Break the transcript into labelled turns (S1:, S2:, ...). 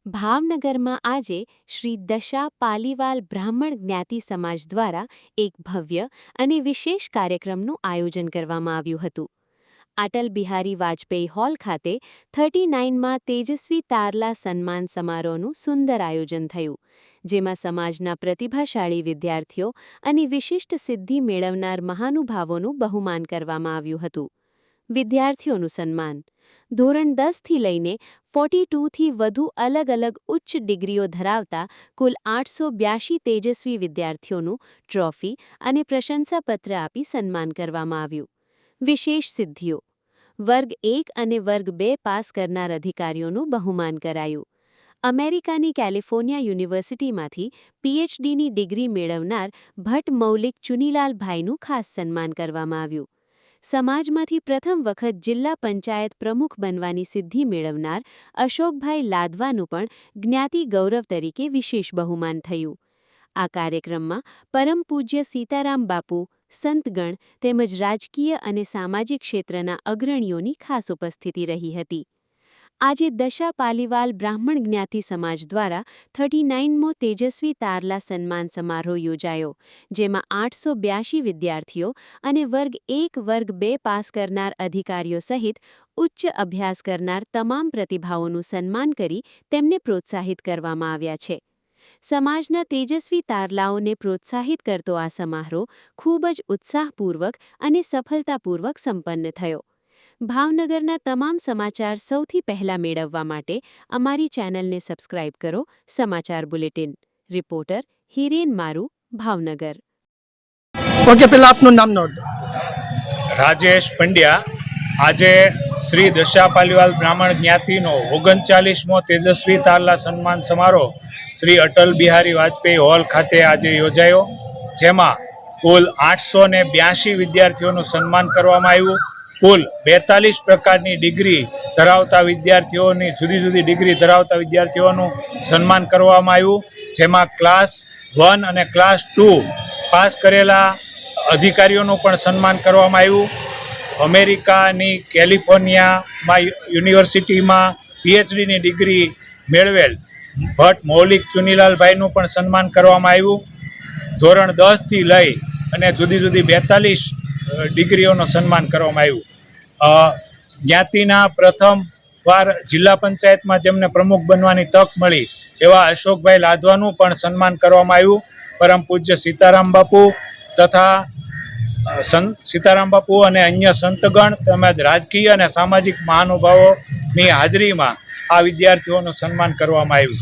S1: ભાવનગરમાં આજે શ્રી દશા પાલીવાલ બ્રાહ્મણ જ્ઞાતિ સમાજ દ્વારા એક ભવ્ય અને વિશેષ કાર્યક્રમનું આયોજન કરવામાં આવ્યું હતું. અટલ બિહારી વાજપેયી હોલ ખાતે 39માં તેજસ્વી તારલા સન્માન સમારોહનું સુંદર આયોજન થયું, જેમાં સમાજના પ્રતિભાશાળી વિદ્યાર્થીઓ અને વિશિષ્ટ સિદ્ધિ મેળવનાર મહાનુભાવોનું બહુમાન કરવામાં આવ્યું હતું. વિદ્યાર્થીઓનું સન્માન. ધોરણ 10 થી લઈને 42થી વધુ અલગ અલગ ઉચ્ચ ડિગ્રીઓ ધરાવતા કુલ 882 તેજસ્વી વિદ્યાર્થીઓનું ટ્રોફી અને પ્રશંસાપત્ર આપી સન્માન કરવામાં આવ્યું. વિશેષ સિદ્ધિઓ. વર્ગ 1 અને વર્ગ 2 પાસ કરનાર અધિકારીઓનું બહુમાન કરાયું. અમેરિકાની કેલિફોર્નિયા યુનિવર્સિટીમાંથી પીએચડીની ડિગ્રી મેળવનાર ભટ્ટ મૌલિક ચુનીલાલભાઈનું ખાસ સન્માન કરવામાં આવ્યું. સમાજમાંથી પ્રથમ વખત જિલ્લા પંચાયત પ્રમુખ બનવાની સિદ્ધિ મેળવનાર અશોકભાઈ લાદવાનું પણ જ્ઞાતિ ગૌરવ તરીકે વિશેષ બહુમાન થયું. આ કાર્યક્રમમાં પરમ પૂજ્ય સીતારામ બાપુ, સંતગણ તેમજ રાજકીય અને સામાજિક ક્ષેત્રના અગ્રણીઓની ખાસ ઉપસ્થિતિ રહી હતી. આજે દશા પાલીવાલ બ્રાહ્મણ જ્ઞાતિ સમાજ દ્વારા 39મો તેજસ્વી તારલા સન્માન સમારોહ યોજાયો, જેમાં 882 વિદ્યાર્થીઓ અને વર્ગ 1 વર્ગ 2 પાસ કરનાર અધિકારીઓ સહિત ઉચ્ચ અભ્યાસ કરનાર તમામ પ્રતિભાઓનું સન્માન કરી તેમને પ્રોત્સાહિત કરવામાં આવ્યા છે. સમાજના તેજસ્વી તારલાઓને પ્રોત્સાહિત કરતો આ સમારોહ ખૂબ જ ઉત્સાહપૂર્વક અને સફળતાપૂર્વક સંપન્ન થયો. ભાવનગરના તમામ સમાચાર સૌથી પહેલા મેળવવા માટે અમારી ચેનલને સબસ્ક્રાઇબ કરો. સમાચાર બુલેટિન. રિપોર્ટર હિરેન મારુ, ભાવનગર.
S2: ઓકે, પહેલા આપનું નામ નોંધ.
S3: રાજેશ પંડ્યા. આજે શ્રી દશા પાલીવાલ બ્રાહ્મણ જ્ઞાતિનો 39મો તેજસ્વી તારલા સન્માન સમારોહ શ્રી અટલ બિહારી વાજપેયી હોલ ખાતે આજે યોજાયો, જેમાં કુલ 882 વિદ્યાર્થીઓનું સન્માન કરવામાં આવ્યું. કુલ 42 પ્રકારની ડિગ્રી ધરાવતા વિદ્યાર્થીઓની જુદી જુદી ડિગ્રી ધરાવતા વિદ્યાર્થીઓનું સન્માન કરવામાં આવ્યું, જેમાં ક્લાસ 1 અને ક્લાસ 2 પાસ કરેલા અધિકારીઓનું પણ સન્માન કરવામાં આવ્યું. અમેરિકાની કેલિફોર્નિયામાં યુનિવર્સિટીમાં પીએચડીની ડિગ્રી મેળવેલ ભટ્ટ મૌલિક ચુનીલાલભાઈનું પણ સન્માન કરવામાં આવ્યું. ધોરણ 10થી લઈ અને જુદી જુદી 42 ડિગ્રીઓનું સન્માન કરવામાં આવ્યું. જ્ઞાતિના પ્રથમ વાર જિલ્લા પંચાયતમાં જેમને પ્રમુખ બનવાની તક મળી એવા અશોકભાઈ લાદવાનું પણ સન્માન કરવામાં આવ્યું. પરમ પૂજ્ય સીતારામ બાપુ તથા સીતારામ બાપુ અને અન્ય સંતગણ તેમજ રાજકીય અને સામાજિક મહાનુભાવોની હાજરીમાં આ વિદ્યાર્થીઓનું સન્માન કરવામાં આવ્યું.